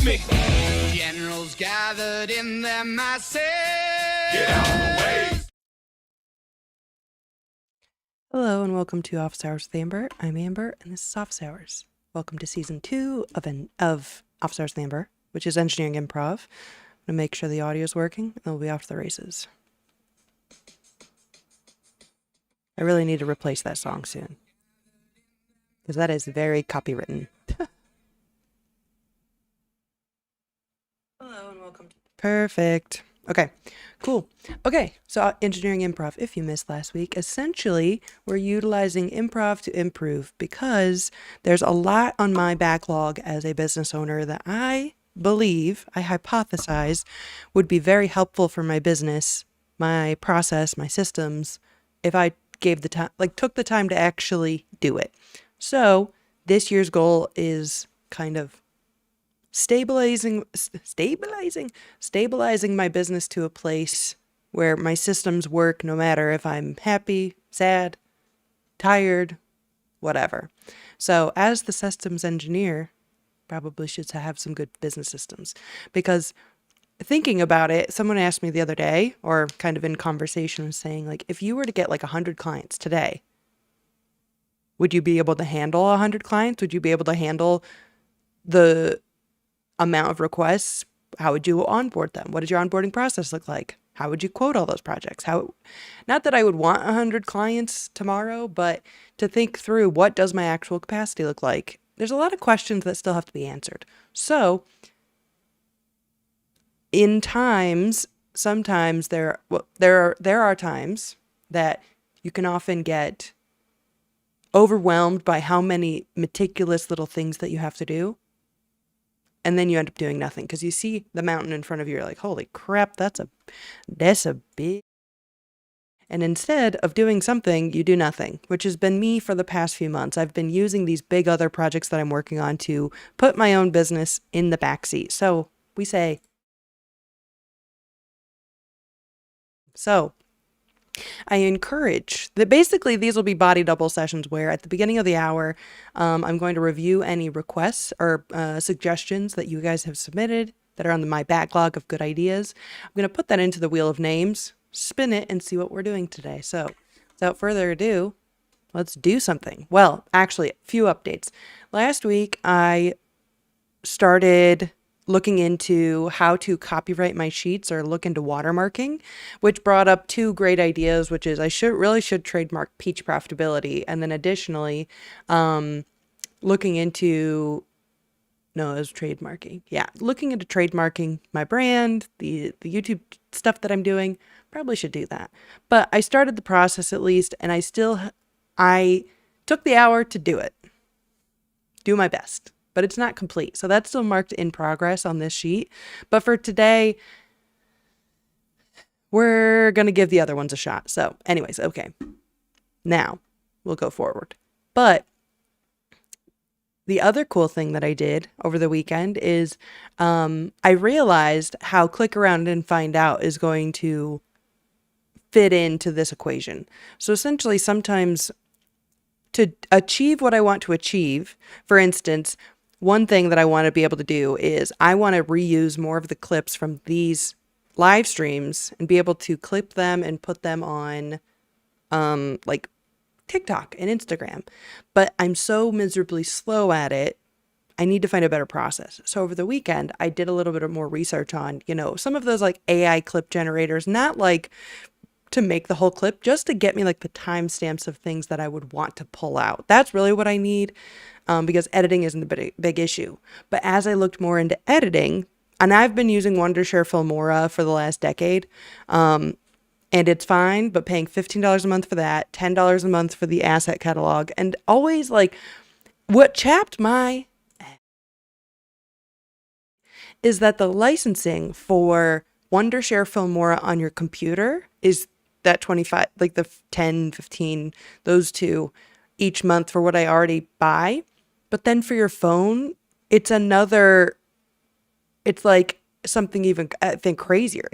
like me. Generals gathered in their masses. Get out of the way. Hello and welcome to Office Hours with Amber. I'm Amber and this is Office Hours. Welcome to season 2 of Office Hours with Amber, which is engineering improv. I'm going to make sure the audio is working and then we'll be off to the races. I really need to replace that song soon because that is very copywritten. Hello and welcome to... Perfect. Okay, cool. Okay, so engineering improv, if you missed last week, essentially we're utilizing improv to improve because there's a lot on my backlog as a business owner that I hypothesize would be very helpful for my business, my process, my systems, if I gave the time, took the time to actually do it. So this year's goal is kind of stabilizing my business to a place where my systems work no matter if I'm happy, sad, tired, whatever. So as the systems engineer, probably should have some good business systems, because thinking about it, someone asked me the other day, or kind of in conversation, saying like, if you were to get like 100 clients today, would you be able to handle 100 clients? Would you be able to handle the amount of requests? How would you onboard them? What does your onboarding process look like? How would you quote all those projects? Not that I would want 100 clients tomorrow, but to think through, what does my actual capacity look like? There's a lot of questions that still have to be answered. So sometimes there are times that you can often get overwhelmed by how many meticulous little things that you have to do. And then you end up doing nothing because you see the mountain in front of you. You're like, holy crap, that's a big. And instead of doing something, you do nothing, which has been me for the past few months. I've been using these big other projects that I'm working on to put my own business in the backseat. So I encourage that basically these will be body double sessions where at the beginning of the hour, I'm going to review any requests or suggestions that you guys have submitted that are on my backlog of good ideas. I'm going to put that into the wheel of names, spin it, and see what we're doing today. So without further ado, let's do something. Well, actually, a few updates. Last week, I started looking into how to copyright my sheets or look into watermarking, which brought up two great ideas, which is I should trademark peach profitability. And then additionally, looking into trademarking my brand, the YouTube stuff that I'm doing. Probably should do that. But I started the process at least, and I took the hour to do my best. But it's not complete. So that's still marked in progress on this sheet. But for today, we're going to give the other ones a shot. So anyways, okay. Now we'll go forward. But the other cool thing that I did over the weekend is I realized how click around and find out is going to fit into this equation. So essentially, sometimes to achieve what I want to achieve, for instance, one thing that I want to be able to do is I want to reuse more of the clips from these live streams and be able to clip them and put them on like TikTok and Instagram. But I'm so miserably slow at it. I need to find a better process. So over the weekend, I did a little bit of more research on, some of those like AI clip generators, not like to make the whole clip, just to get me like the timestamps of things that I would want to pull out. That's really what I need, because editing isn't the big issue. But as I looked more into editing, and I've been using Wondershare Filmora for the last decade, and it's fine, but paying $15 a month for that, $10 a month for the asset catalog, and always like what chapped my is that the licensing for Wondershare Filmora on your computer is that 25, like the 10, 15, those two each month for what I already buy. But then for your phone, it's like something even, I think, crazier,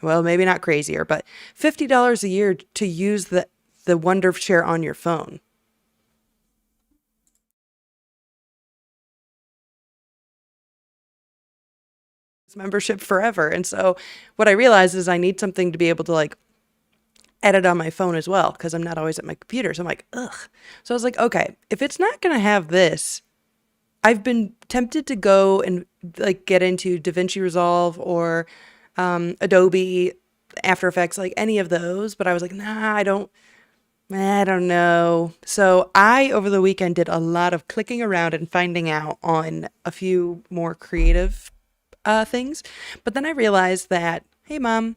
well, maybe not crazier, but $50 a year to use the Wondershare on your phone. membership forever. And so what I realized is I need something to be able to like edit on my phone as well because I'm not always at my computer. So I'm like, ugh. So I was like, okay, if it's not going to have this, I've been tempted to go and like get into DaVinci Resolve or Adobe After Effects, like any of those. But I was like, nah, I don't know. So I, over the weekend, did a lot of clicking around and finding out on a few more creative things. But then I realized that, hey, mom,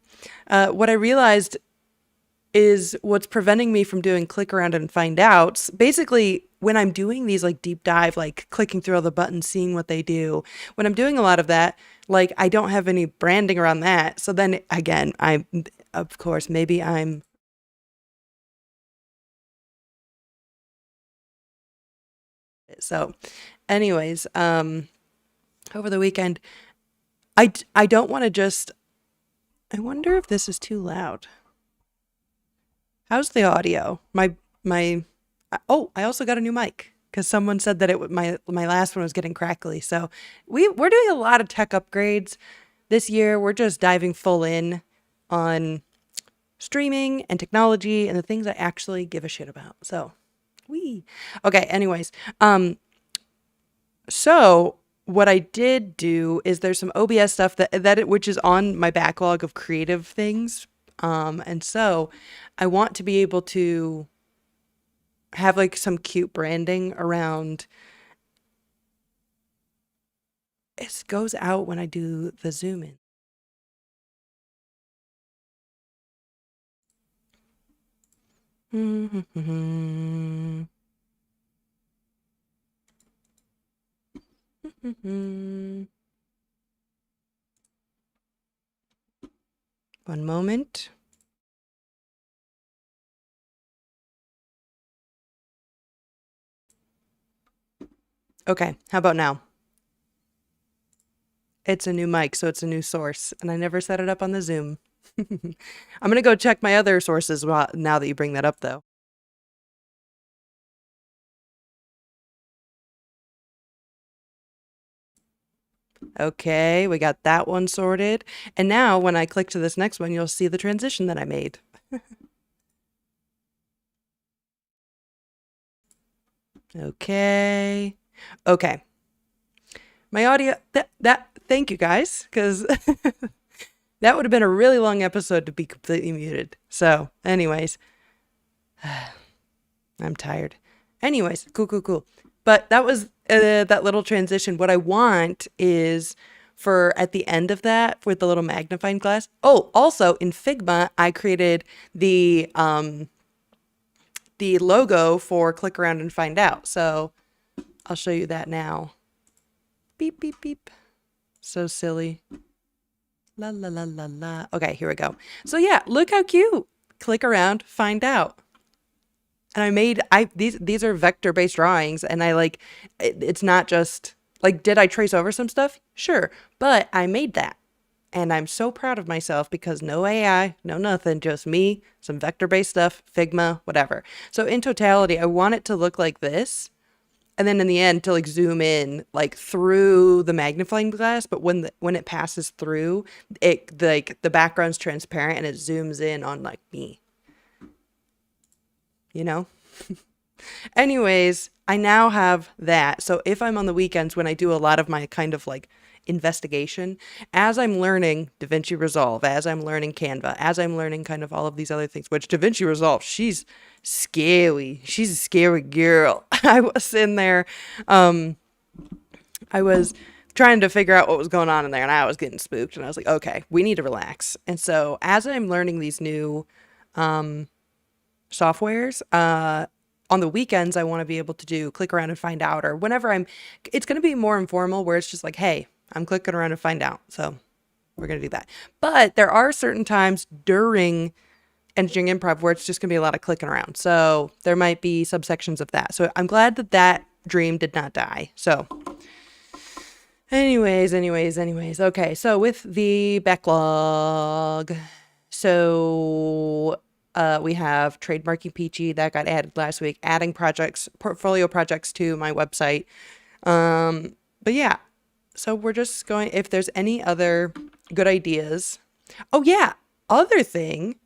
what I realized is what's preventing me from doing click around and find outs. Basically, when I'm doing these like deep dive, like clicking through all the buttons, seeing what they do, when I'm doing a lot of that, like I don't have any branding around that. So then again, of course, maybe I'm, so anyways, over the weekend, I don't want to just, I wonder if this is too loud. How's the audio? My oh, I also got a new mic because someone said that my last one was getting crackly. So we're doing a lot of tech upgrades this year. We're just diving full in on streaming and technology and the things I actually give a shit about. So okay, anyways. So what I did do is there's some OBS stuff which is on my backlog of creative things. And so I want to be able to have like some cute branding around. It goes out when I do the zoom in. One moment. Okay, how about now? It's a new mic, so it's a new source, and I never set it up on the Zoom. I'm gonna go check my other sources now that you bring that up, though. Okay, we got that one sorted. And now when I click to this next one, you'll see the transition that I made. Okay. Okay. My audio, thank you guys, because that would have been a really long episode to be completely muted. So, anyways, I'm tired. Anyways, cool. But that was that little transition. What I want is for at the end of that with the little magnifying glass. Oh, also in Figma, I created the logo for click around and find out. So I'll show you that now. Beep, beep, beep. So silly. La, la, la, la, la. Okay, here we go. So yeah, look how cute. Click around, find out. And these are vector-based drawings, and I like, it's not just, like, did I trace over some stuff? Sure, but I made that. And I'm so proud of myself because no AI, no nothing, just me, some vector-based stuff, Figma, whatever. So in totality, I want it to look like this. And then in the end to like zoom in like through the magnifying glass, but when it passes through, it like the background's transparent and it zooms in on like me. You know? Anyways, I now have that. So if I'm on the weekends when I do a lot of my kind of like investigation, as I'm learning DaVinci Resolve, as I'm learning Canva, as I'm learning kind of all of these other things, which DaVinci Resolve, she's scary. She's a scary girl. I was in there, I was trying to figure out what was going on in there and I was getting spooked and I was like, okay, we need to relax. And so as I'm learning these new softwares, on the weekends, I want to be able to do click around and find out, or whenever it's going to be more informal where it's just like, hey, I'm clicking around to find out. So we're going to do that. But there are certain times during engineering improv where it's just going to be a lot of clicking around. So there might be subsections of that. So I'm glad that dream did not die. So anyways. Okay. So with the backlog, so we have trademarking Peachy that got added last week, adding portfolio projects to my website. But yeah, So we're just going, if there's any other good ideas. Oh yeah, other thing.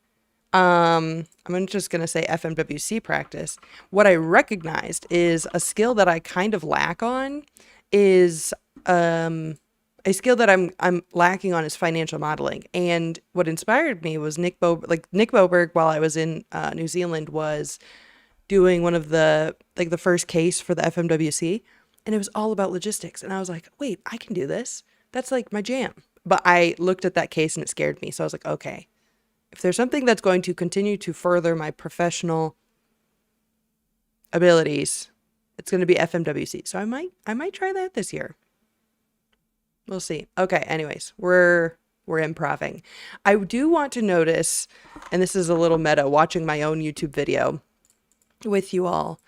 I'm just gonna say FMWC practice. What I recognized is a skill that I kind of lack on is a skill that I'm lacking on is financial modeling. And what inspired me was Nick Boberg while I was in New Zealand was doing one of the first case for the FMWC, and it was all about logistics. And I was like, wait, I can do this. That's like my jam. But I looked at that case and it scared me. So I was like, okay, if there's something that's going to continue to further my professional abilities, it's going to be FMWC. So I might try that this year. We'll see. Okay, anyways, we're improving. I do want to notice, and this is a little meta, watching my own YouTube video with you all.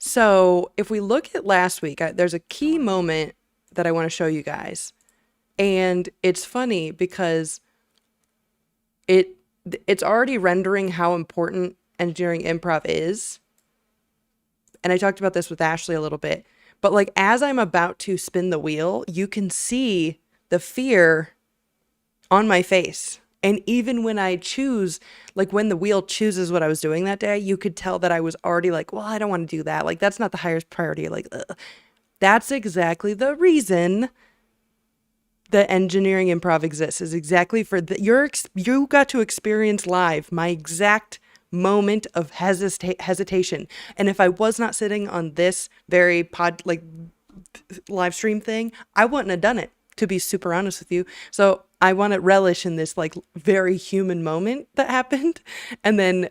So if we look at last week, there's a key moment that I want to show you guys. And it's funny because it's already rendering how important engineering improv is. And I talked about this with Ashley a little bit. But like as I'm about to spin the wheel, you can see the fear on my face. And even when I choose, like when the wheel chooses what I was doing that day, you could tell that I was already like, well, I don't want to do that. Like that's not the highest priority. Like, ugh. That's exactly the reason that engineering improv exists, is exactly for you got to experience live my exact moment of hesitation. And if I was not sitting on this very live stream thing, I wouldn't have done it, to be super honest with you. So I want to relish in this like very human moment that happened, and then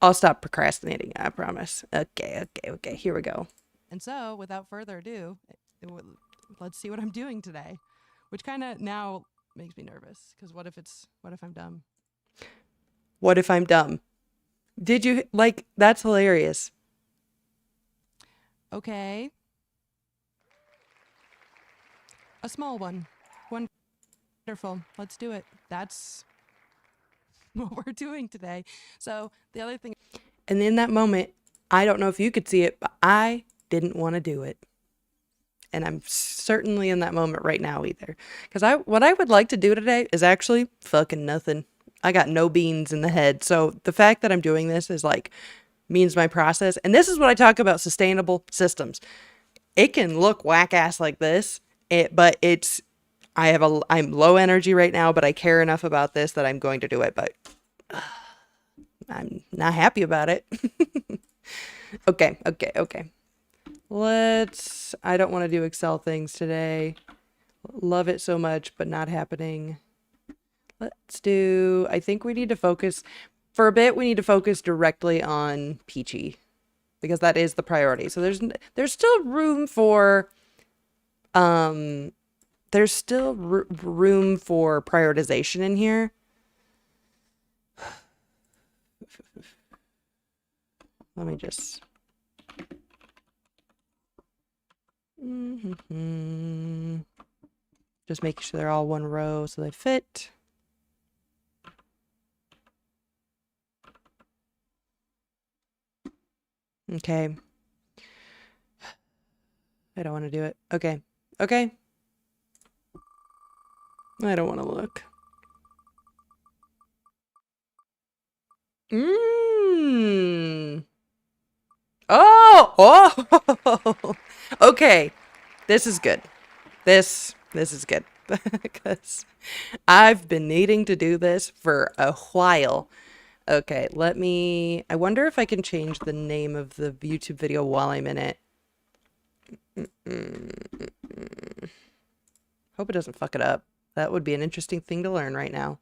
I'll stop procrastinating, I promise. Okay, here we go. And so without further ado, let's see what I'm doing today, which kind of now makes me nervous, because what if I'm dumb? What if I'm dumb? Did you, like, that's hilarious. Okay. A small one. Wonderful. Let's do it. That's what we're doing today. So the other thing, and in that moment, I don't know if you could see it, but I didn't want to do it. And I'm certainly in that moment right now either. Because what I would like to do today is actually fucking nothing. I got no beans in the head. So the fact that I'm doing this is like means my process. And this is what I talk about, sustainable systems. It can look whack ass like this, but I'm low energy right now, but I care enough about this that I'm going to do it. But I'm not happy about it. Okay. I don't want to do Excel things today. Love it so much, but not happening. I think we need to focus, for a bit, we need to focus directly on Peachy, because that is the priority. So there's still room for, room for prioritization in here. Let me just... Just making sure they're all one row so they fit. Okay. I don't want to do it. Okay. I don't want to look. Oh! Okay. This is good. This is good. Because I've been needing to do this for a while. Okay, I wonder if I can change the name of the YouTube video while I'm in it. Hope it doesn't fuck it up. That would be an interesting thing to learn right now.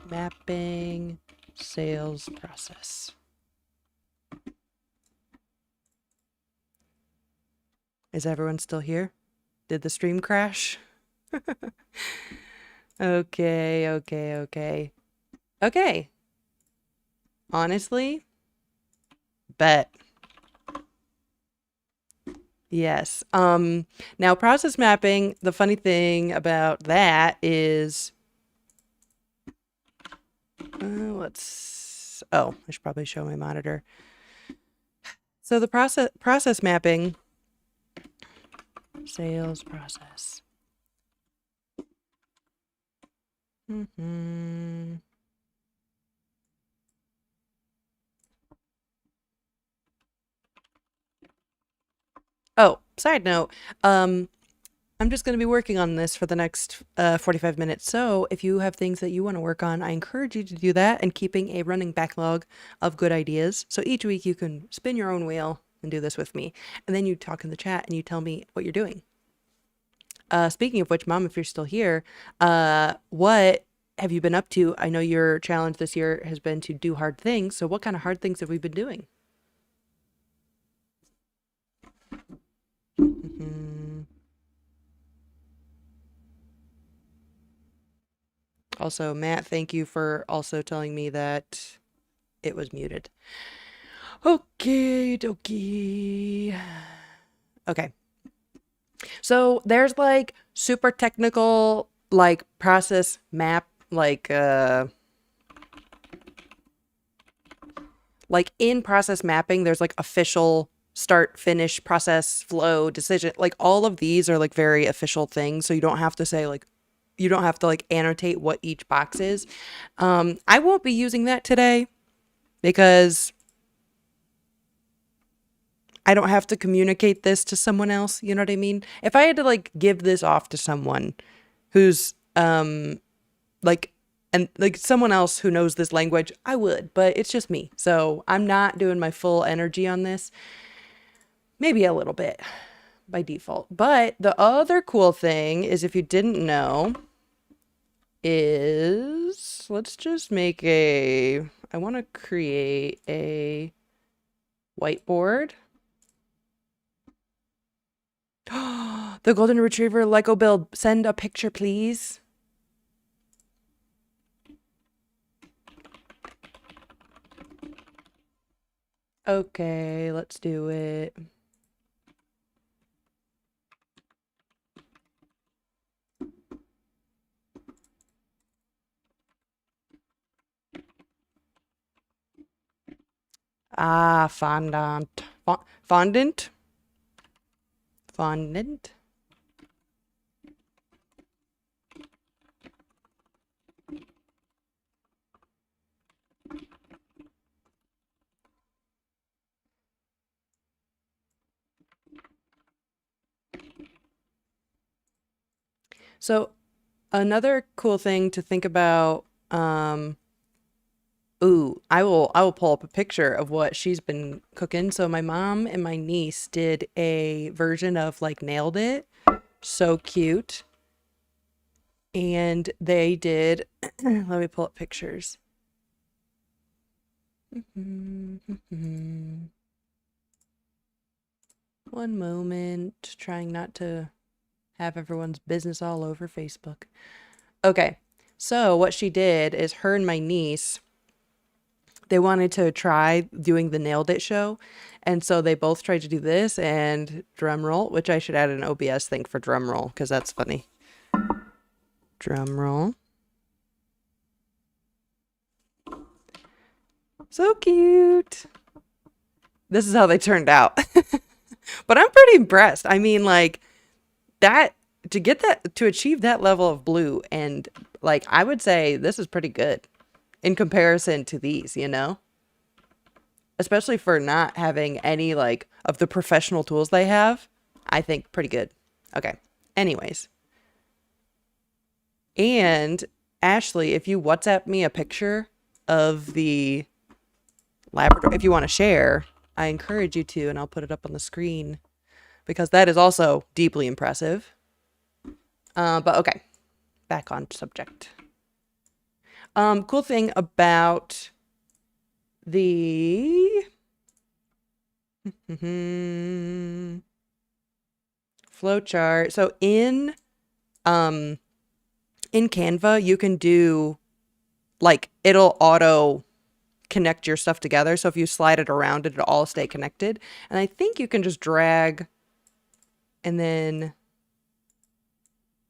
Mapping sales process. Is everyone still here? Did the stream crash? Okay. Honestly, bet. Yes. Now process mapping, the funny thing about that is, I should probably show my monitor. So the process mapping, sales process. Oh, side note, I'm just going to be working on this for the next 45 minutes. So if you have things that you want to work on, I encourage you to do that and keeping a running backlog of good ideas. So each week you can spin your own wheel and do this with me. And then you talk in the chat and you tell me what you're doing. Speaking of which, Mom, if you're still here, what have you been up to? I know your challenge this year has been to do hard things. So what kind of hard things have we been doing? Also, Matt, thank you for also telling me that it was muted. Okay, dokie. Okay. So there's like super technical, like process map, like in process mapping, there's like official start, finish, process, flow, decision. Like all of these are like very official things. So you don't have to say like, you don't have to like annotate what each box is. I won't be using that today because I don't have to communicate this to someone else. You know what I mean? If I had to like give this off to someone who's like, and like someone else who knows this language, I would, but it's just me. So I'm not doing my full energy on this. Maybe a little bit by default. But the other cool thing is, if you didn't know, is let's just make I want to create a whiteboard. The golden retriever Lego build. Send a picture, please. Okay, let's do it. Ah, fondant. Fondant? Fondant? So another cool thing to think about, ooh, I will pull up a picture of what she's been cooking. So my mom and my niece did a version of like Nailed It. So cute. And they did, let me pull up pictures. One moment, trying not to have everyone's business all over Facebook. Okay, so what she did is her and my niece, they wanted to try doing the Nailed It show. And so they both tried to do this and drum roll, which I should add an OBS thing for drum roll because that's funny. Drum roll. So cute. This is how they turned out. But I'm pretty impressed. I mean, like that to achieve that level of blue, and like I would say this is pretty good in comparison to these, you know? Especially for not having any like of the professional tools they have. I think pretty good. Okay. Anyways. And Ashley, if you WhatsApp me a picture of the Labrador, if you want to share, I encourage you to, and I'll put it up on the screen because that is also deeply impressive. But okay, back on subject. Cool thing about the flowchart. So in Canva, you can do like it'll auto connect your stuff together. So if you slide it around, it'll all stay connected. And I think you can just drag and then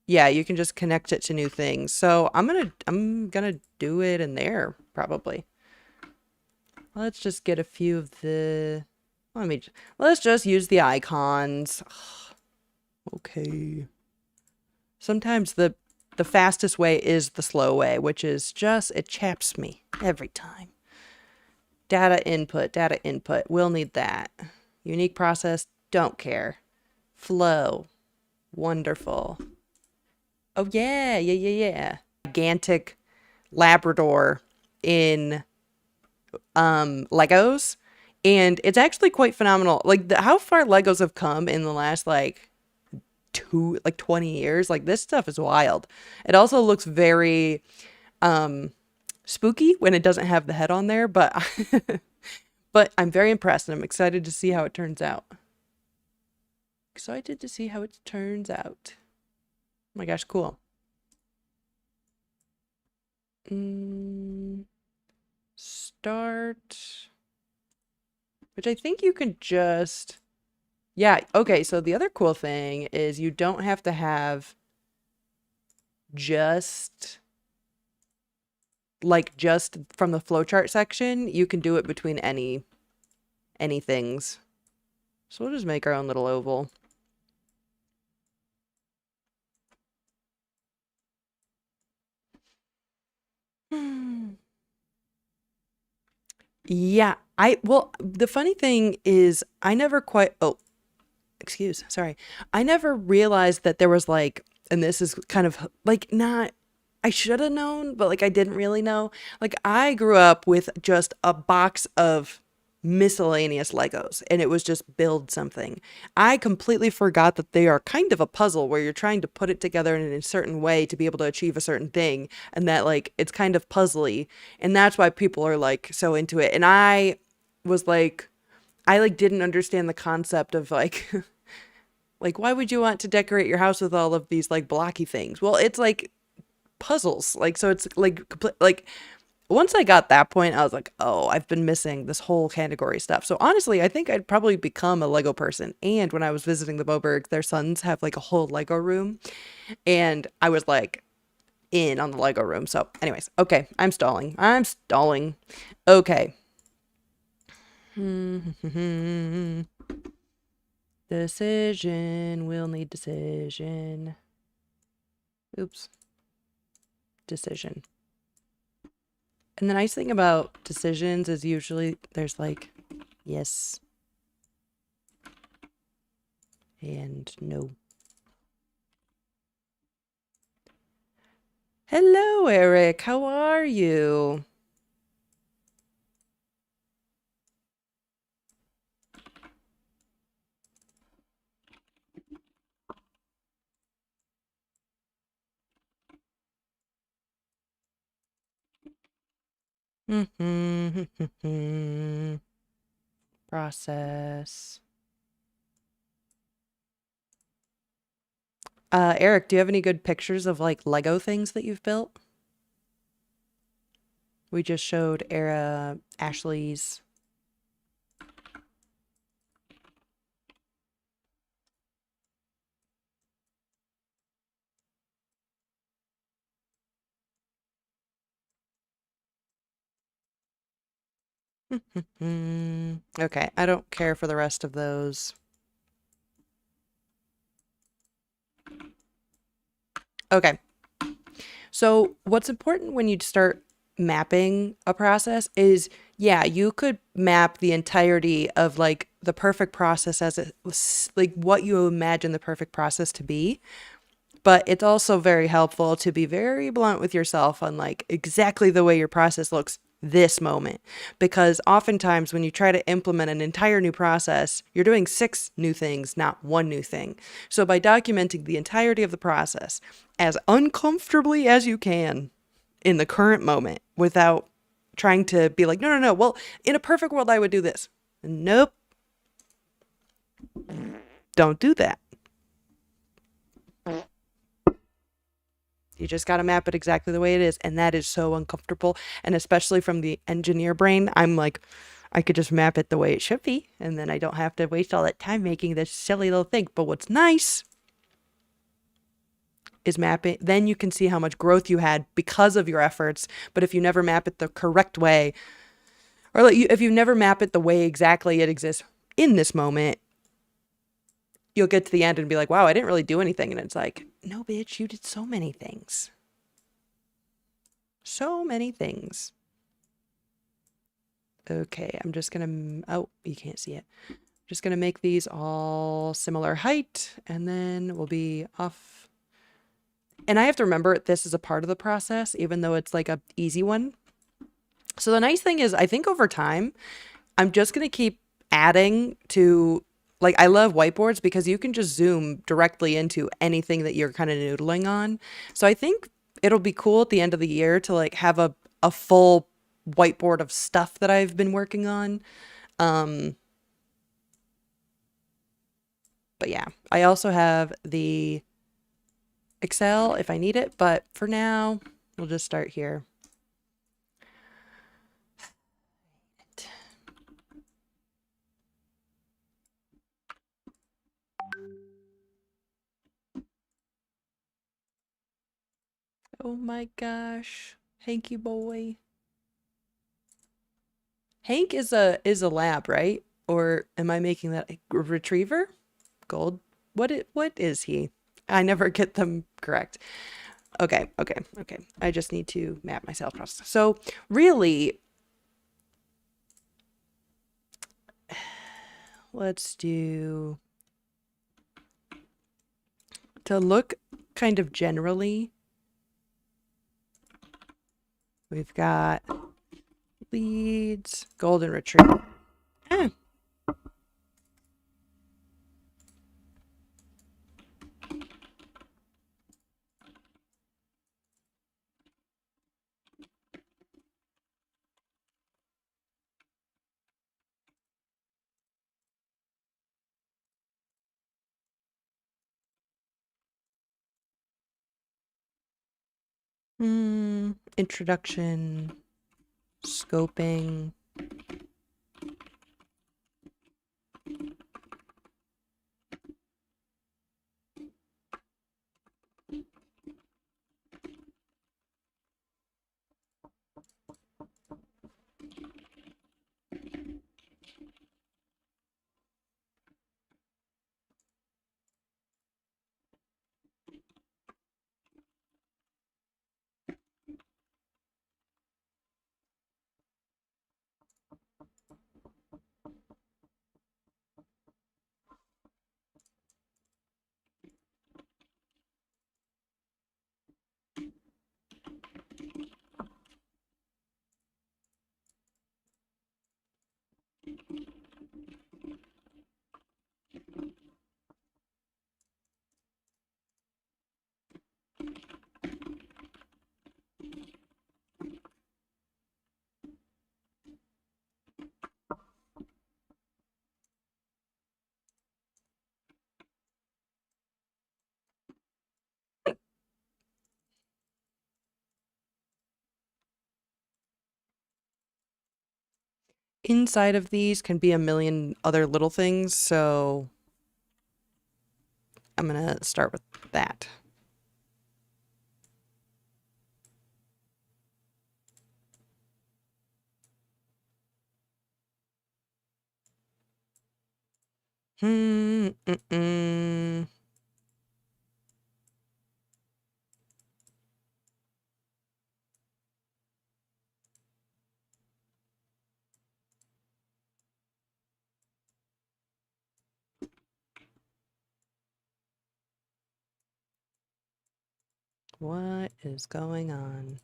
yeah, you can just connect it to new things. So I'm gonna do it in there probably. Let's just get a few of the Let's just use the icons. Okay. Sometimes the fastest way is the slow way, which is just, it chaps me every time. Data input, data input. We'll need that. Unique process, don't care. Flow, wonderful. Oh yeah. Gigantic Labrador in Legos, and it's actually quite phenomenal. Like how far Legos have come in the last like 20 years. Like this stuff is wild. It also looks very spooky when it doesn't have the head on there, but but I'm very impressed and I'm excited to see how it turns out. Excited to see how it turns out. Oh my gosh, cool. Start, which I think you can just, yeah, okay, so the other cool thing is you don't have to have just from the flowchart section. You can do it between any things. So we'll just make our own little oval. Yeah, well, the funny thing is I never quite, sorry. I never realized that there was like, and this is kind of like not, I should have known, but like I didn't really know. Like I grew up with just a box of miscellaneous Legos and it was just build something. I completely forgot that they are kind of a puzzle where you're trying to put it together in a certain way to be able to achieve a certain thing, and that like it's kind of puzzly, and that's why people are like so into it. And I was like, I like didn't understand the concept of like like why would you want to decorate your house with all of these like blocky things? Well, it's like puzzles. Like so it's like like once I got that point, I was like, oh, I've been missing this whole category stuff. So honestly, I think I'd probably become a Lego person. And when I was visiting the Bobergs, their sons have like a whole Lego room. And I was like in on the Lego room. So anyways, okay, I'm stalling. Okay. Decision. We'll need decision. Oops. Decision. And the nice thing about decisions is usually there's like yes and no. Hello, Eric. How are you? Process. Eric, do you have any good pictures of like Lego things that you've built? We just showed Ashley's. Okay, I don't care for the rest of those. Okay. So what's important when you start mapping a process is, yeah, you could map the entirety of like the perfect process as like what you imagine the perfect process to be. But it's also very helpful to be very blunt with yourself on like exactly the way your process looks this moment. Because oftentimes when you try to implement an entire new process, you're doing 6 new things, not 1 new thing. So by documenting the entirety of the process as uncomfortably as you can in the current moment without trying to be like, no, well, in a perfect world, I would do this. Nope. Don't do that. You just got to map it exactly the way it is. And that is so uncomfortable. And especially from the engineer brain, I'm like, I could just map it the way it should be. And then I don't have to waste all that time making this silly little thing. But what's nice is mapping. Then you can see how much growth you had because of your efforts. But if you never map it the correct way, or if you never map it the way exactly it exists in this moment, you'll get to the end and be like, wow, I didn't really do anything. And it's like, no, bitch, you did so many things. So many things. Okay, I'm just gonna, oh, you can't see it. Just gonna make these all similar height, and then we'll be off. And I have to remember this is a part of the process, even though it's like a easy one. So the nice thing is, I think over time, I'm just gonna keep adding to, like, I love whiteboards because you can just zoom directly into anything that you're kind of noodling on. So I think it'll be cool at the end of the year to like have a full whiteboard of stuff that I've been working on. Um, but yeah, I also have the Excel if I need it, but for now, we'll just start here. Oh my gosh, Hanky boy. Hank is a lab, right? Or am I making that a retriever? Gold. What is he? I never get them correct. Okay. I just need to map my sales process. So really, let's do to look kind of generally. We've got leads, golden retriever. Eh. Introduction, scoping. Inside of these can be a million other little things, so I'm gonna start with that. Hmm. Mm-mm. What is going on?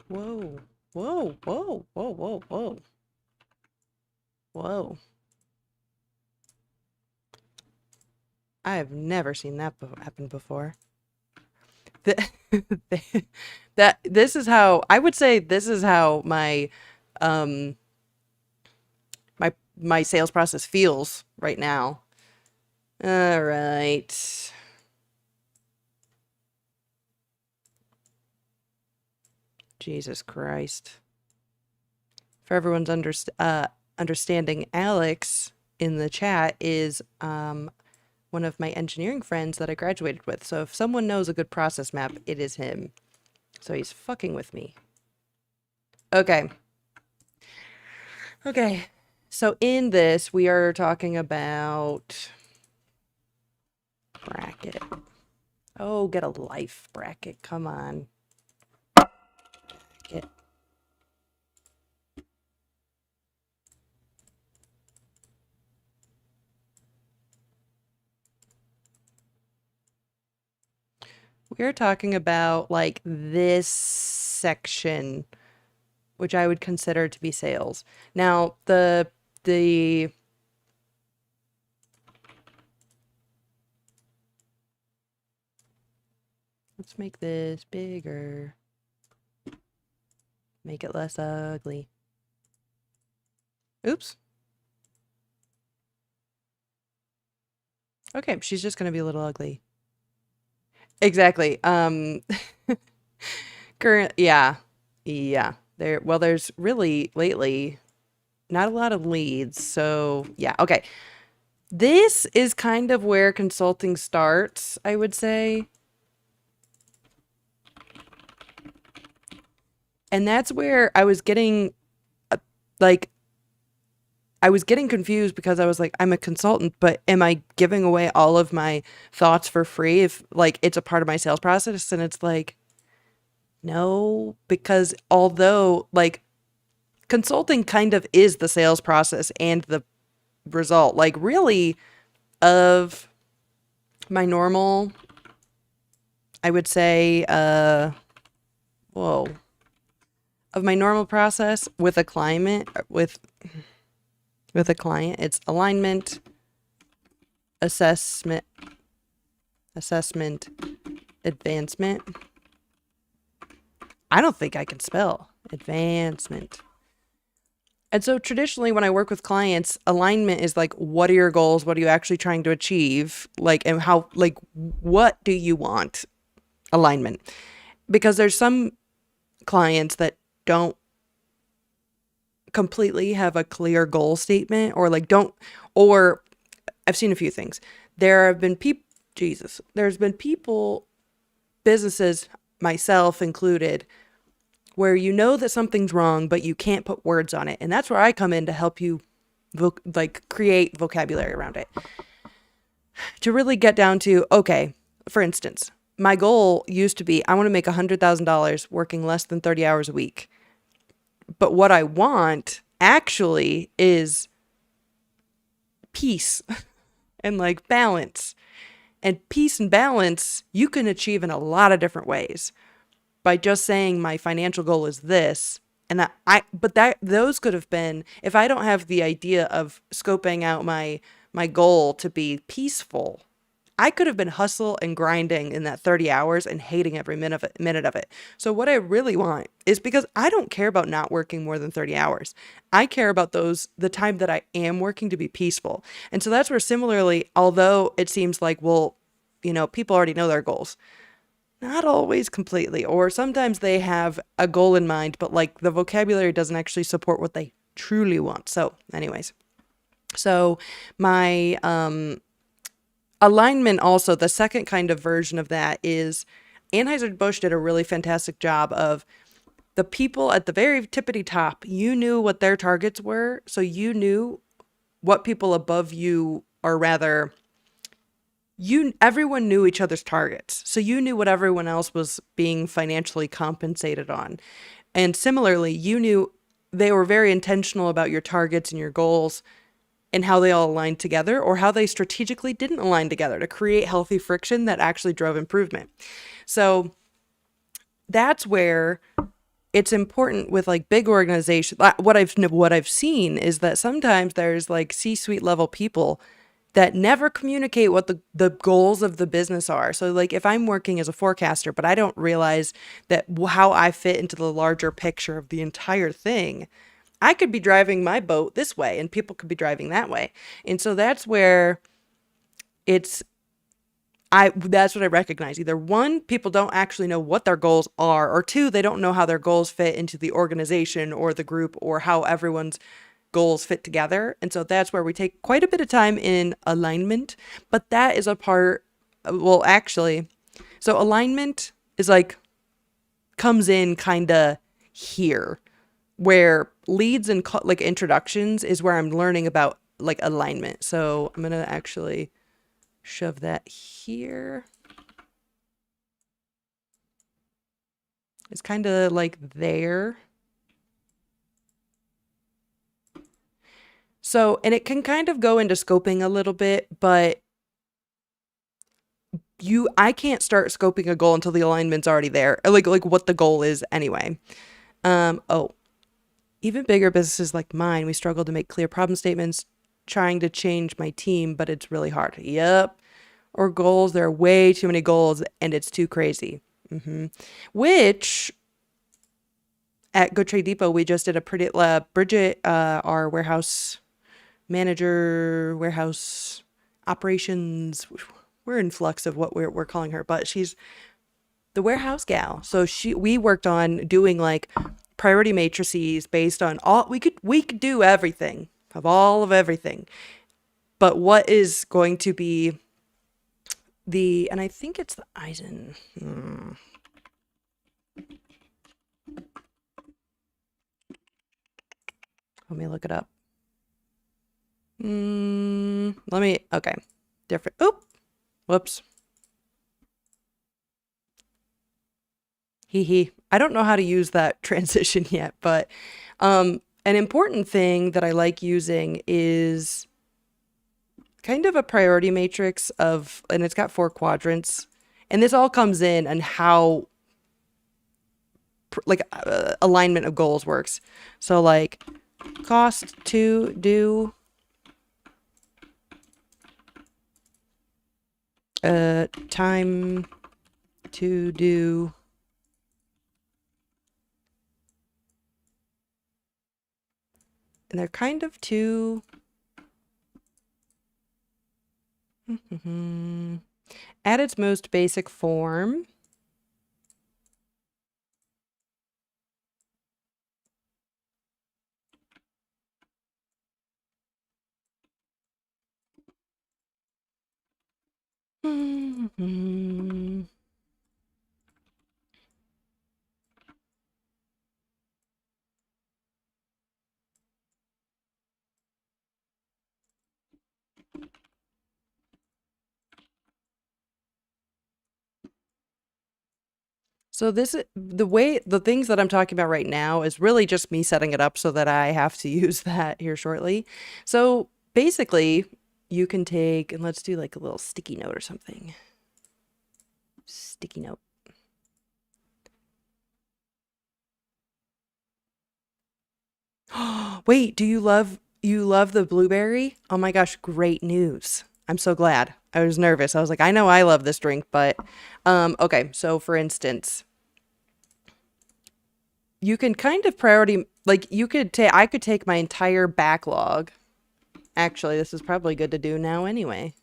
Whoa. Whoa, whoa, whoa, whoa, whoa. Whoa. I have never seen that happen before. That this is how I would say this is how um my sales process feels right now. All right. Jesus Christ. For everyone's understanding, Alex in the chat is one of my engineering friends that I graduated with. So if someone knows a good process map, it is him. So he's fucking with me. Okay. Okay. So in this, we are talking about bracket. Oh, get a life bracket. Come on. Bracket. We're talking about like this section, which I would consider to be sales. Now, the let's make this bigger. Make it less ugly. Oops. Okay, she's just gonna be a little ugly. Exactly. Yeah. There's really lately not a lot of leads. So, yeah. Okay. This is kind of where consulting starts, I would say. And that's where I was getting confused because I was like, I'm a consultant, but am I giving away all of my thoughts for free if like it's a part of my sales process? And it's like, no, because although like consulting kind of is the sales process and the result, like really of my normal, I would say, of my normal process with a client, it's alignment, assessment, advancement. I don't think I can spell advancement. And so traditionally when I work with clients, alignment is like, what are your goals? What are you actually trying to achieve? Like, and how, like, what do you want? Alignment. Because there's some clients that don't completely have a clear goal statement or I've seen a few things. There's been people, businesses, myself included, where you know that something's wrong, but you can't put words on it. And that's where I come in to help you create vocabulary around it. To really get down to, okay, for instance, my goal used to be, I want to make $100,000 working less than 30 hours a week. But what I want actually is peace and like balance. And peace and balance you can achieve in a lot of different ways by just saying my financial goal is this. And those could have been, if I don't have the idea of scoping out my goal to be peaceful, I could have been hustle and grinding in that 30 hours and hating every minute of it. So what I really want is, because I don't care about not working more than 30 hours. I care about the time that I am working to be peaceful. And so that's where similarly, although it seems like, well, people already know their goals. Not always completely, or sometimes they have a goal in mind, but like the vocabulary doesn't actually support what they truly want. So anyways, my, alignment also, the second kind of version of that is Anheuser-Busch did a really fantastic job of the people at the very tippity top. You knew what their targets were. So you knew what people above you, or rather, everyone knew each other's targets. So you knew what everyone else was being financially compensated on. And similarly, you knew they were very intentional about your targets and your goals and how they all aligned together, or how they strategically didn't align together to create healthy friction that actually drove improvement. So that's where it's important with like big organizations. What I've seen is that sometimes there's like C-suite level people that never communicate what the goals of the business are. So like if I'm working as a forecaster, but I don't realize that how I fit into the larger picture of the entire thing, I could be driving my boat this way and people could be driving that way. And so that's where that's what I recognize. Either one, people don't actually know what their goals are, or two, they don't know how their goals fit into the organization or the group, or how everyone's goals fit together. And so that's where we take quite a bit of time in alignment. But that is a part, well, actually, so alignment is like, comes in kind of here, where leads and like introductions is where I'm learning about like alignment. So I'm going to actually shove that here. It's kind of like there. So, and it can kind of go into scoping a little bit, but I can't start scoping a goal until the alignment's already there. Like what the goal is anyway. Oh, even bigger businesses like mine, we struggle to make clear problem statements, trying to change my team, but it's really hard. Yep. Or goals, there are way too many goals and it's too crazy. Which at Good Trade Depot, we just did a pretty, Bridget, our warehouse manager, warehouse operations, we're in flux of what we're calling her, but she's the warehouse gal. So we worked on doing like priority matrices based on all, we could do everything of all of everything, but what is going to be and I think it's the Eisen. Let me look it up. Okay. Different. Oop. Whoops. I don't know how to use that transition yet, but an important thing that I like using is kind of a priority matrix and it's got 4 quadrants, and this all comes in and how like alignment of goals works. So like cost to do, time to do, and they're kind of two. At its most basic form, so this is the things that I'm talking about right now is really just me setting it up so that I have to use that here shortly. So basically you can take, and let's do like a little sticky note or something. Sticky note. Wait, do you love the blueberry? Oh my gosh, great news. I'm so glad. I was nervous. I was like, I know I love this drink, but okay, so for instance, you can kind of priority, like I could take my entire backlog. Actually, this is probably good to do now anyway.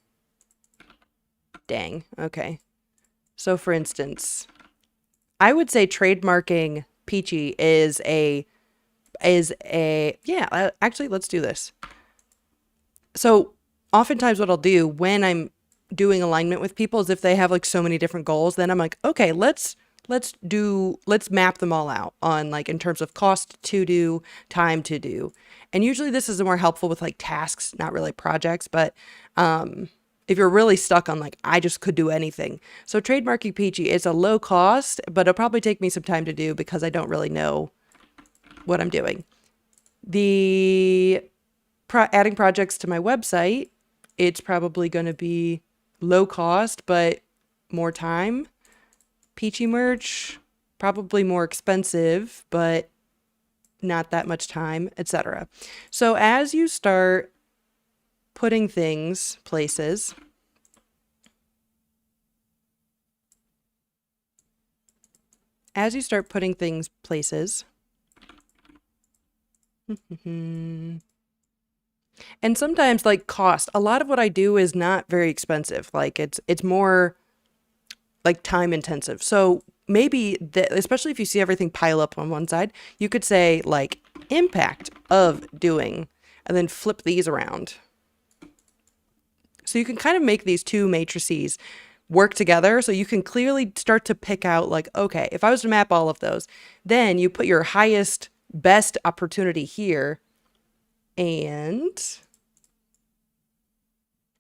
Dang. Okay. So for instance, I would say trademarking Peachy is yeah, actually let's do this. So oftentimes what I'll do when I'm doing alignment with people is if they have like so many different goals, then I'm like, okay, let's map them all out on like in terms of cost to do, time to do. And usually this is more helpful with like tasks, not really projects, but if you're really stuck on like, I just could do anything. So trademarking Peachy is a low cost, but it'll probably take me some time to do because I don't really know what I'm doing. The adding projects to my website, it's probably going to be low cost, but more time. Peachy merch, probably more expensive, but not that much time, etc. So as you start putting things places, and sometimes like cost, a lot of what I do is not very expensive. Like it's more like time intensive. So maybe especially if you see everything pile up on one side, you could say like impact of doing. and then flip these around. So you can kind of make these two matrices work together, so you can clearly start to pick out like, okay, if I was to map all of those, then you put your highest, best opportunity here, and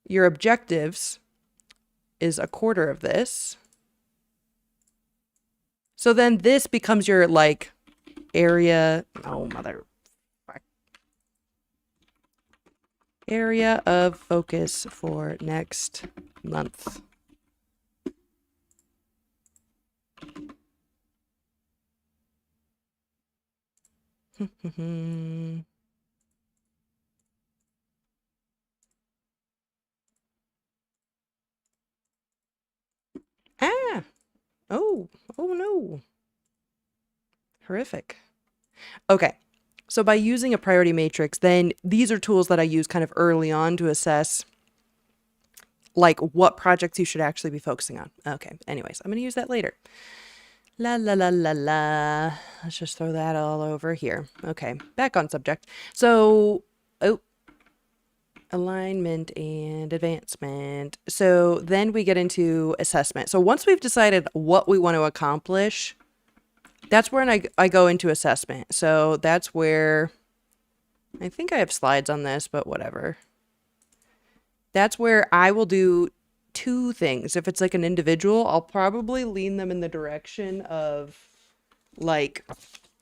your objectives is a quarter of this. So then this becomes your like area, area of focus for next month. Ah! Oh no. Horrific. Okay. So by using a priority matrix, then these are tools that I use kind of early on to assess like what projects you should actually be focusing on. Okay. Anyways, I'm going to use that later. La la la la la. Let's just throw that all over here. Okay. Back on subject. So, alignment and advancement. So then we get into assessment. So once we've decided what we want to accomplish, that's where I go into assessment. So that's where, I think I have slides on this, but whatever. That's where I will do two things. If it's like an individual, I'll probably lean them in the direction of like,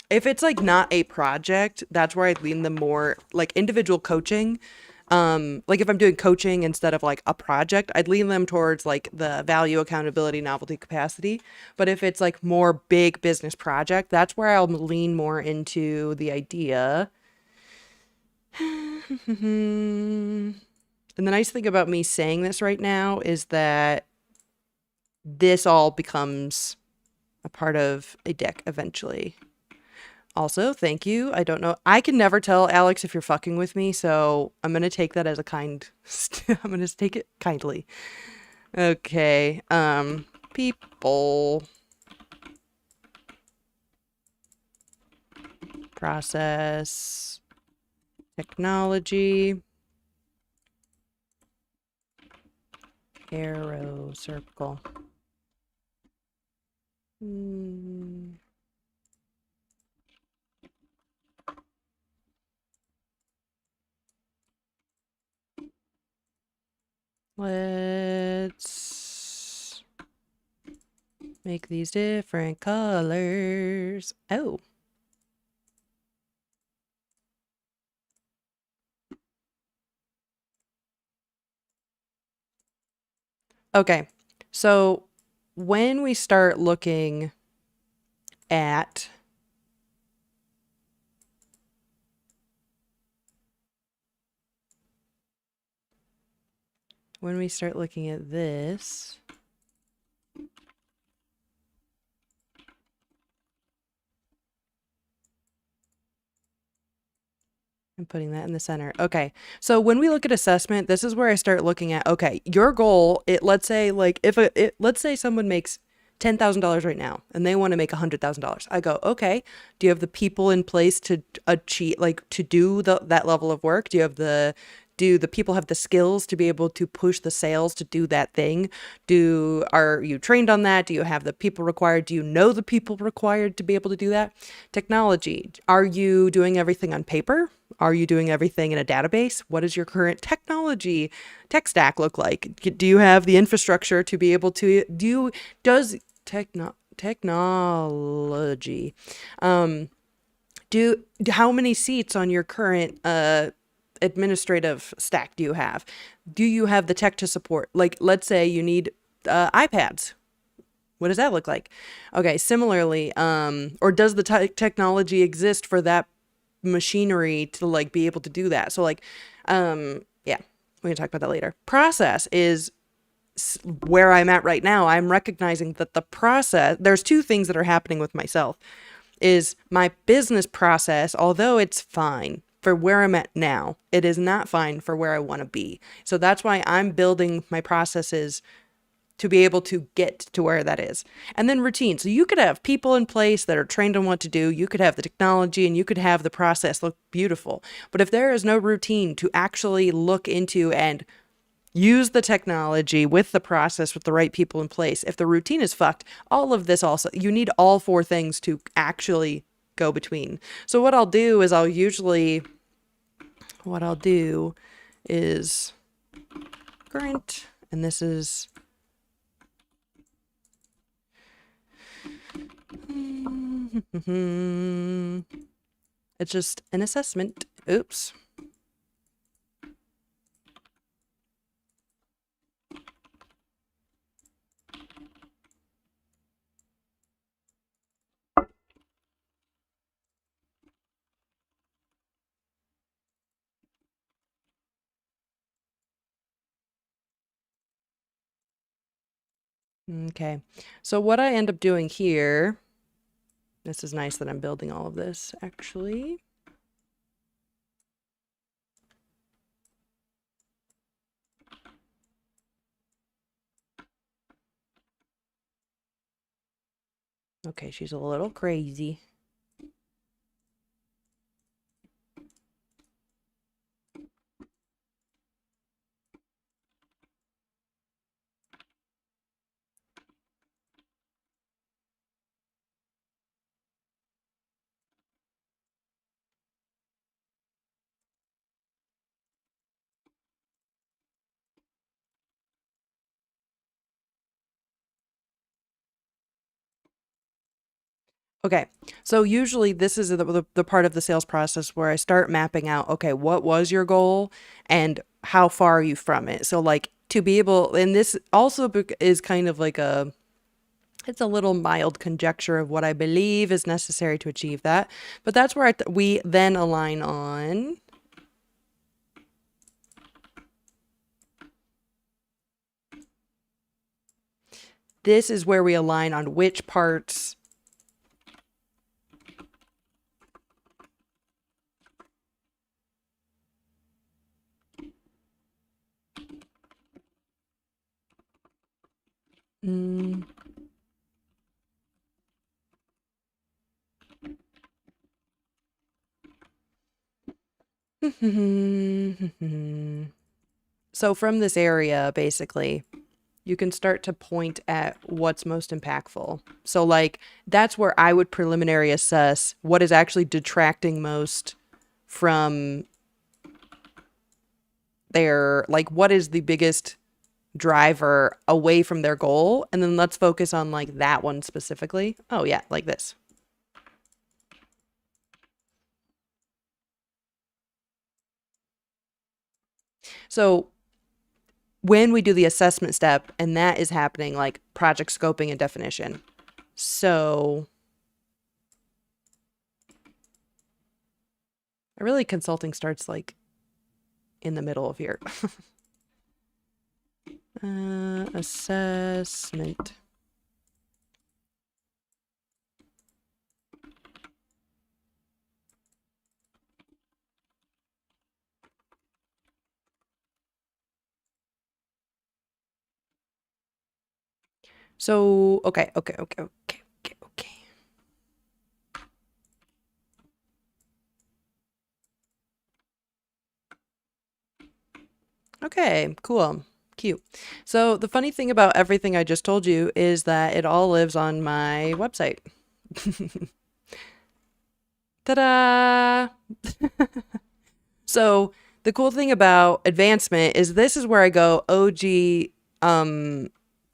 if it's like not a project, that's where I'd lean them more like individual coaching. Like if I'm doing coaching instead of like a project, I'd lean them towards like the value, accountability, novelty, capacity. But if it's like more big business project, that's where I'll lean more into the idea. And the nice thing about me saying this right now is that this all becomes a part of a deck eventually. Also, thank you. I don't know. I can never tell, Alex, if you're fucking with me, so I'm going to take that as a kind... I'm going to take it kindly. Okay. People. Process. Technology. Arrow, circle. Let's make these different colors. Oh. Okay. So when we start looking at this, I'm putting that in the center. Okay. So when we look at assessment, this is where I start looking at, okay, your goal, let's say like let's say someone makes $10,000 right now and they want to make $100,000. I go, okay, do you have the people in place to achieve, like to do that level of work? Do the people have the skills to be able to push the sales to do that thing? Are you trained on that? Do you have the people required? Do you know the people required to be able to do that? Technology. Are you doing everything on paper? Are you doing everything in a database? What does your current tech stack look like? Do you have the infrastructure to be able to does technology how many seats on your current administrative stack do you have? Do you have the tech to support? Like, let's say you need iPads. What does that look like? Okay, similarly, or does the technology exist for that machinery to like be able to do that? So like, yeah, we can talk about that later. Process is where I'm at right now. I'm recognizing that the process, there's two things that are happening with myself. Is my business process, although it's fine for where I'm at now, it is not fine for where I want to be. So that's why I'm building my processes to be able to get to where that is. And then routine. So you could have people in place that are trained on what to do. You could have the technology and you could have the process look beautiful. But if there is no routine to actually look into and use the technology with the process with the right people in place, if the routine is fucked, all of this also, you need all four things to actually go between. So what I'll do is current, and this is it's just an assessment. Oops. Okay. So what I end up doing here, this is nice that I'm building all of this, actually. Okay, she's a little crazy. Okay, so usually this is the part of the sales process where I start mapping out, okay, what was your goal and how far are you from it? So like to be able, and this also is kind of like it's a little mild conjecture of what I believe is necessary to achieve that. But that's where we then align on. This is where we align on which parts So from this area, basically, you can start to point at what's most impactful. So like that's where I would preliminary assess what is actually detracting most from their, like what is the biggest driver away from their goal, and then let's focus on like that one specifically. Oh yeah, like this. So when we do the assessment step, and that is happening like project scoping and definition. So really consulting starts like in the middle of here. Assessment. So, okay. Okay, cool. Cute. So the funny thing about everything I just told you is that it all lives on my website. Ta-da! So the cool thing about advancement is this is where I go OG,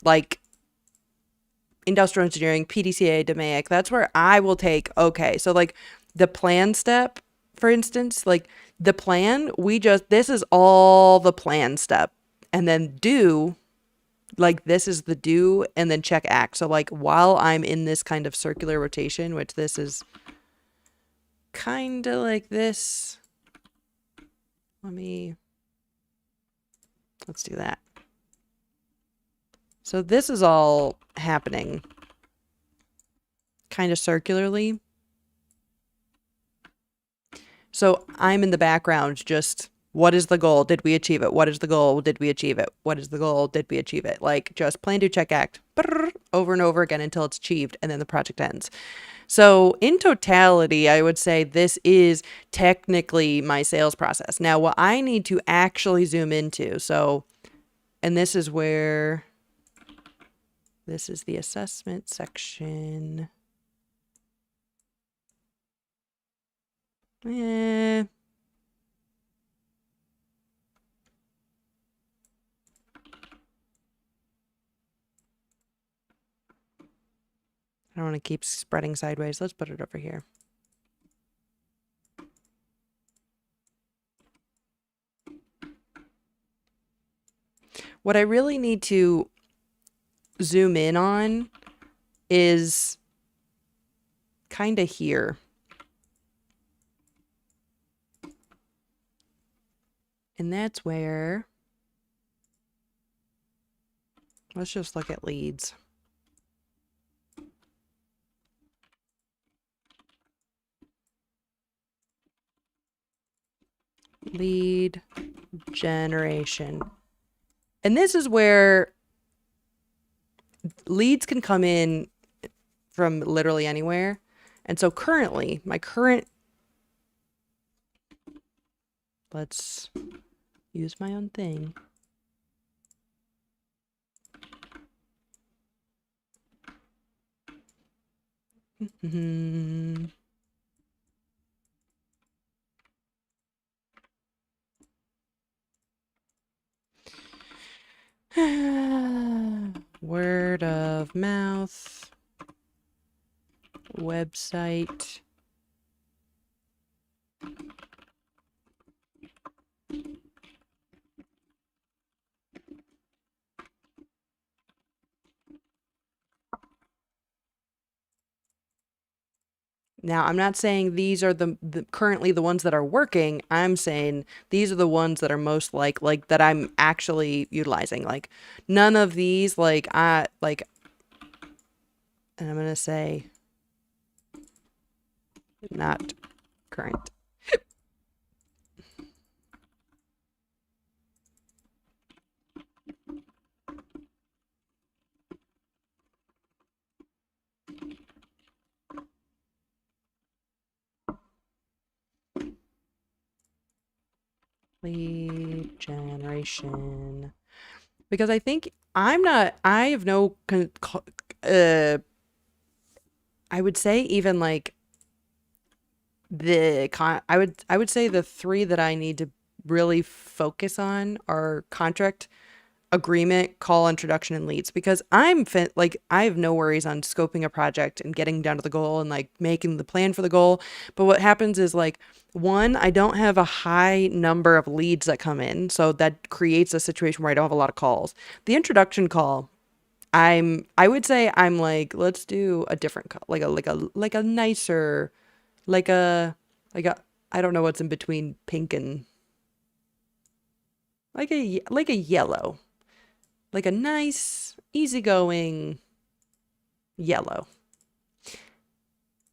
like industrial engineering, PDCA, DMAIC. That's where I will take, okay, so like the plan step, for instance, like the plan, this is all the plan step. And then do, like this is the do, and then check act. So like while I'm in this kind of circular rotation, which this is kind of like this, let's do that. So this is all happening kind of circularly. So I'm in the background just What is the goal? Did we achieve it? What is the goal? Did we achieve it? What is the goal? Did we achieve it? Like just plan, do, check, act over and over again until it's achieved and then the project ends. So in totality, I would say this is technically my sales process. Now, what I need to actually zoom into, and this is where, this is the assessment section. I don't want to keep spreading sideways. Let's put it over here. What I really need to zoom in on is kind of here. And that's where, let's just look at leads. Lead generation. And this is where leads can come in from literally anywhere. And so currently, let's use my own thing. Word of mouth, website. Now, I'm not saying these are the currently the ones that are working. I'm saying these are the ones that are most like that I'm actually utilizing. Like none of these and I'm going to say not current. Lead generation. Because I think I have no, I would say even like I would say the three that I need to really focus on are contract, agreement, call, introduction, and leads, because I have no worries on scoping a project and getting down to the goal and like making the plan for the goal. But what happens is like, one, I don't have a high number of leads that come in, so that creates a situation where I don't have a lot of calls. The introduction call, I would say I'm like, let's do a different call, like a nicer, like a I don't know what's in between pink and like a yellow. Like a nice, easygoing yellow.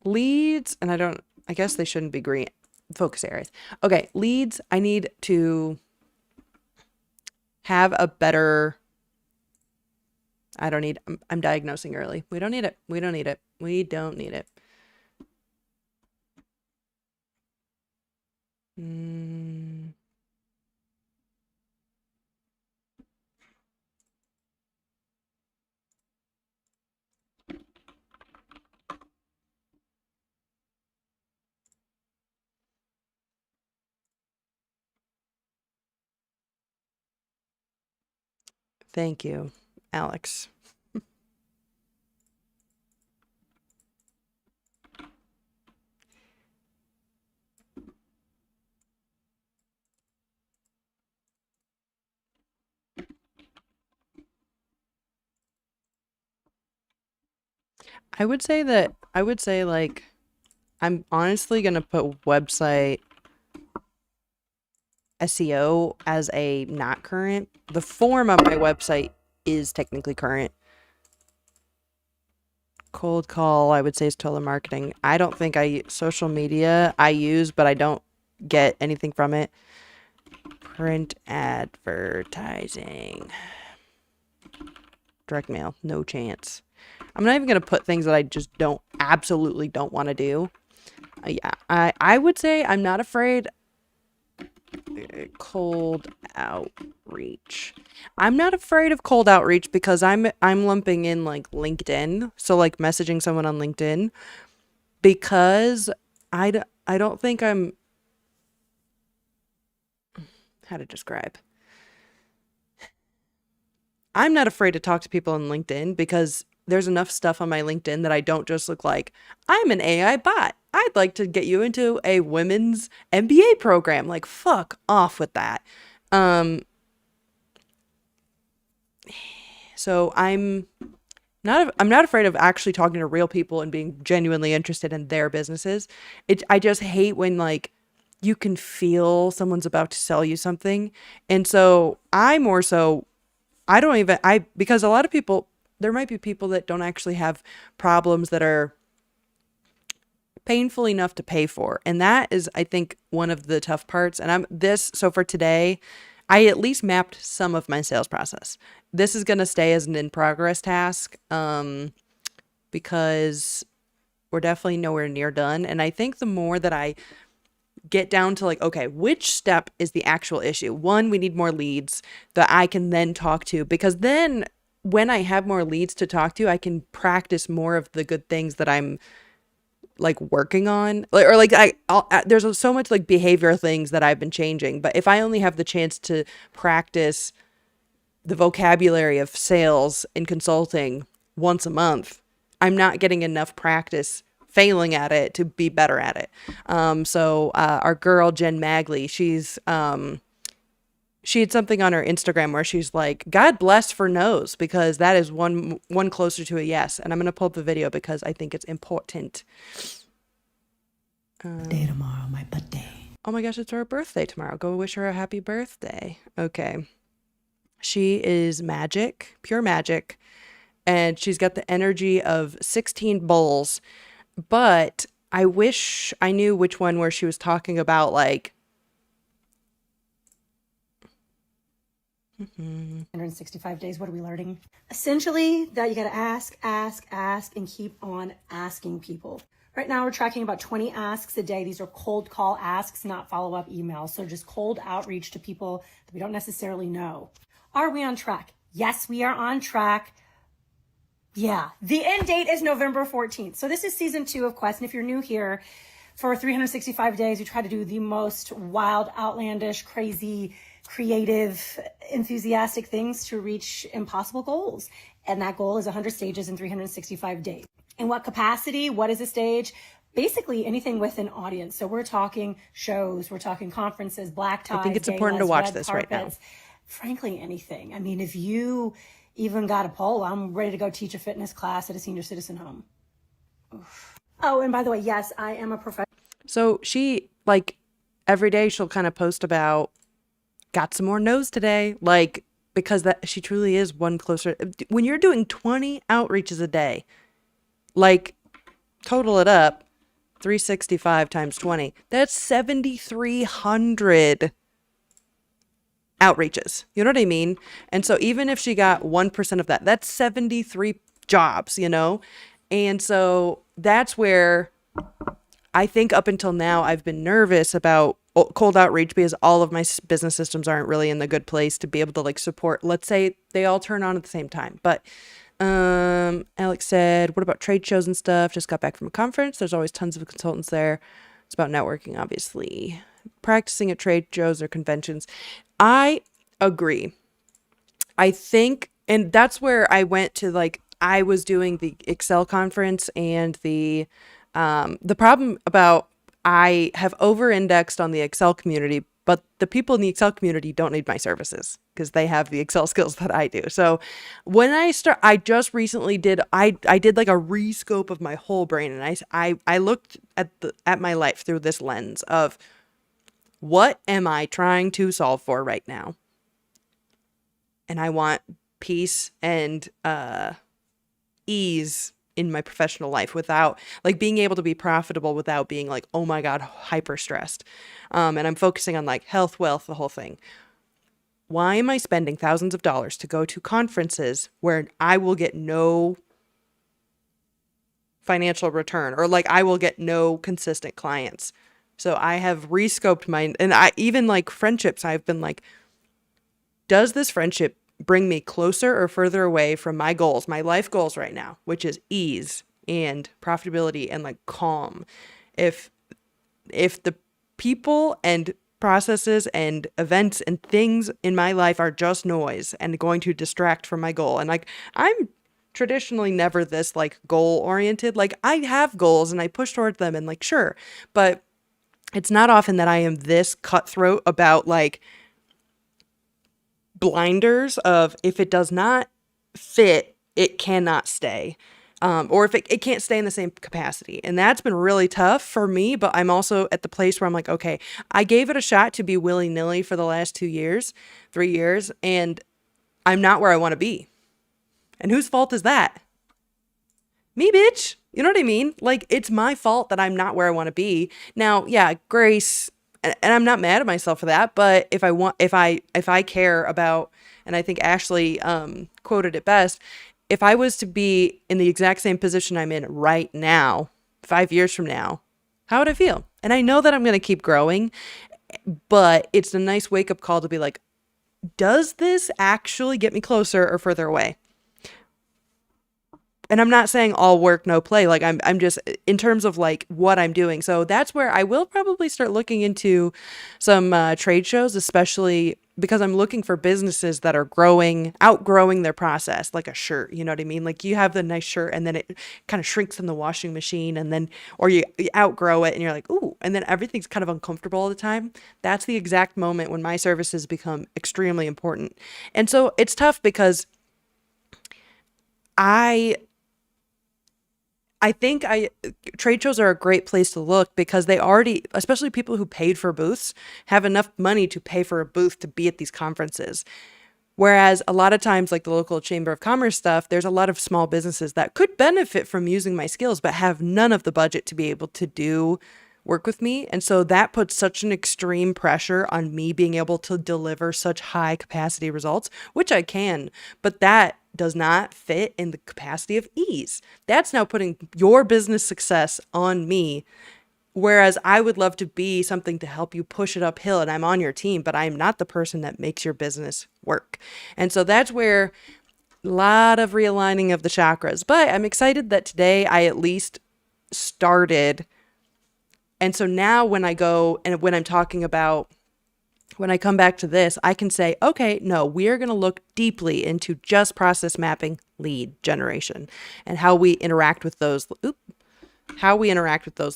Leads, and I guess they shouldn't be green. Focus areas. Okay, leads, I need to have a better, I'm diagnosing early. We don't need it. We don't need it. We don't need it. Thank you, Alex. I would say like, I'm honestly going to put website SEO as a not current. The form of my website is technically current. Cold call, I would say, is telemarketing. I don't think social media I use, but I don't get anything from it. Print advertising. Direct mail, no chance. I'm not even going to put things that I just absolutely don't want to do. Yeah, I would say I'm not afraid. Cold outreach. I'm not afraid of cold outreach because I'm lumping in like LinkedIn. So like messaging someone on LinkedIn, because I don't think I'm, how to describe. I'm not afraid to talk to people on LinkedIn because there's enough stuff on my LinkedIn that I don't just look like, I'm an AI bot. I'd like to get you into a women's MBA program. Like, fuck off with that. So I'm not afraid of actually talking to real people and being genuinely interested in their businesses. I just hate when like you can feel someone's about to sell you something. And so I don't even, because a lot of people, there might be people that don't actually have problems that are painful enough to pay for. And that is, I think, one of the tough parts. And so for today, I at least mapped some of my sales process. This is going to stay as an in progress task, because we're definitely nowhere near done. And I think the more that I get down to like, okay, which step is the actual issue? One, we need more leads that I can then talk to, because then when I have more leads to talk to, I can practice more of the good things that I'm like working on. There's so much like behavior things that I've been changing, but if I only have the chance to practice the vocabulary of sales and consulting once a month, I'm not getting enough practice failing at it to be better at it. So our girl Jen Magley, she had something on her Instagram where she's like, God bless for no's, because that is one closer to a yes. And I'm going to pull up the video because I think it's important. Day tomorrow, my birthday. Oh my gosh, it's her birthday tomorrow. Go wish her a happy birthday. Okay. She is magic, pure magic. And she's got the energy of 16 bulls. But I wish I knew which one where she was talking about like 165 days, what are we learning? Essentially, that you got to ask, and keep on asking people. Right now, we're tracking about 20 asks a day. These are cold call asks, not follow-up emails. So just cold outreach to people that we don't necessarily know. Are we on track? Yes, we are on track. Yeah, the end date is November 14th. So this is season 2 of Quest. And if you're new here, for 365 days, we try to do the most wild, outlandish, crazy, creative, enthusiastic things to reach impossible goals. And that goal is 100 stages in 365 days. In what capacity? What is a stage? Basically anything with an audience. So we're talking shows, we're talking conferences, black ties, I think it's important to watch this right now. Frankly, anything. I mean, if you even got a poll, I'm ready to go teach a fitness class at a senior citizen home. Oof. Oh, and by the way, yes, I am a professional. So she, like, every day she'll kind of post about, got some more no's today, like, because that she truly is one closer. When you're doing 20 outreaches a day, like, total it up, 365 times 20, that's 7,300 outreaches. You know what I mean? And so even if she got 1% of that, that's 73 jobs, you know? And so that's where I think up until now I've been nervous about cold outreach, because all of my business systems aren't really in the good place to be able to like support. Let's say they all turn on at the same time. But Alex said, what about trade shows and stuff? Just got back from a conference. There's always tons of consultants there. It's about networking, obviously. Practicing at trade shows or conventions. I agree. I think, and that's where I went to, like, I was doing the Excel conference, and the problem about, I have over-indexed on the Excel community, but the people in the Excel community don't need my services because they have the Excel skills that I do. So when I just recently did, I did like a rescope of my whole brain, and I looked at my life through this lens of, what am I trying to solve for right now? And I want peace and ease in my professional life without like being able to be profitable without being like, oh my God, hyper stressed. And I'm focusing on like health, wealth, the whole thing. Why am I spending thousands of dollars to go to conferences where I will get no financial return, or like I will get no consistent clients? So I have rescoped my, and I even like friendships, I've been like, does this friendship bring me closer or further away from my goals, my life goals right now, which is ease and profitability and like calm? If the people and processes and events and things in my life are just noise and going to distract from my goal, and like I'm traditionally never this like goal oriented, like I have goals and I push towards them and like sure, but it's not often that I am this cutthroat about like blinders of if it does not fit, it cannot stay. Or if it can't stay in the same capacity. And that's been really tough for me, but I'm also at the place where I'm like, okay, I gave it a shot to be willy-nilly for the last 3 years, and I'm not where I want to be. And whose fault is that? Me, bitch. You know what I mean? Like, it's my fault that I'm not where I want to be. Now, yeah, grace, and I'm not mad at myself for that, but if I care about, and I think Ashley quoted it best, if I was to be in the exact same position I'm in right now, 5 years from now, how would I feel? And I know that I'm going to keep growing, but it's a nice wake-up call to be like, does this actually get me closer or further away? And I'm not saying all work, no play. Like I'm just in terms of like what I'm doing. So that's where I will probably start looking into some trade shows, especially because I'm looking for businesses that are outgrowing their process, like a shirt. You know what I mean? Like you have the nice shirt and then it kind of shrinks in the washing machine, and then, or you outgrow it and you're like, ooh, and then everything's kind of uncomfortable all the time. That's the exact moment when my services become extremely important. And so it's tough because I think trade shows are a great place to look because they already, especially people who paid for booths, have enough money to pay for a booth to be at these conferences. Whereas a lot of times, like the local Chamber of Commerce stuff, there's a lot of small businesses that could benefit from using my skills, but have none of the budget to be able to do work with me. And so that puts such an extreme pressure on me being able to deliver such high capacity results, which I can, but that does not fit in the capacity of ease. That's now putting your business success on me. Whereas I would love to be something to help you push it uphill, and I'm on your team, but I'm not the person that makes your business work. And so that's where a lot of realigning of the chakras. But I'm excited that today I at least started. And so now when I go and when I'm talking about, when I come back to this, I can say, okay, no, we are going to look deeply into just process mapping lead generation and how we interact with those,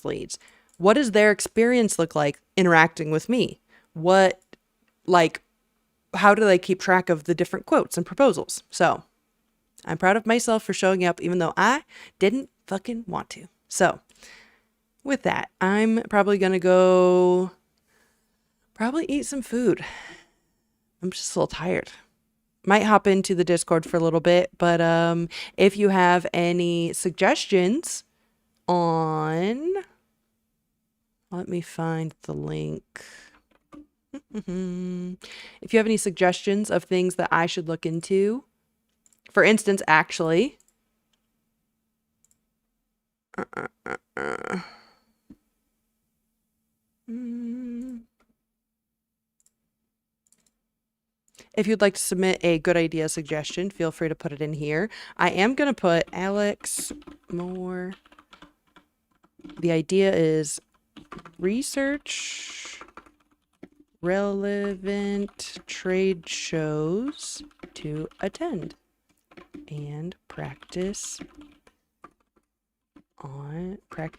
leads. What does their experience look like interacting with me? How do they keep track of the different quotes and proposals? So I'm proud of myself for showing up, even though I didn't fucking want to. So with that, I'm probably going to go eat some food. I'm just a little tired. Might hop into the Discord for a little bit, but if you have any suggestions on, let me find the link. If you have any suggestions of things that I should look into, for instance, actually, if you'd like to submit a good idea suggestion, feel free to put it in here. I am going to put Alex Moore. The idea is research relevant trade shows to attend and practice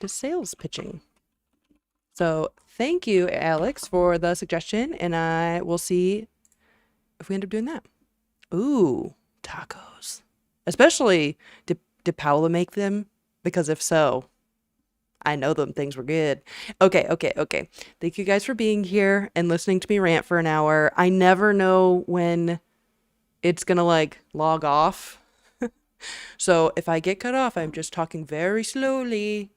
sales pitching. So thank you, Alex, for the suggestion, and I will see if we end up doing that. Ooh, tacos. Especially, did Paola make them? Because if so, I know them things were good. Okay. Thank you guys for being here and listening to me rant for an hour. I never know when it's gonna like log off. So if I get cut off, I'm just talking very slowly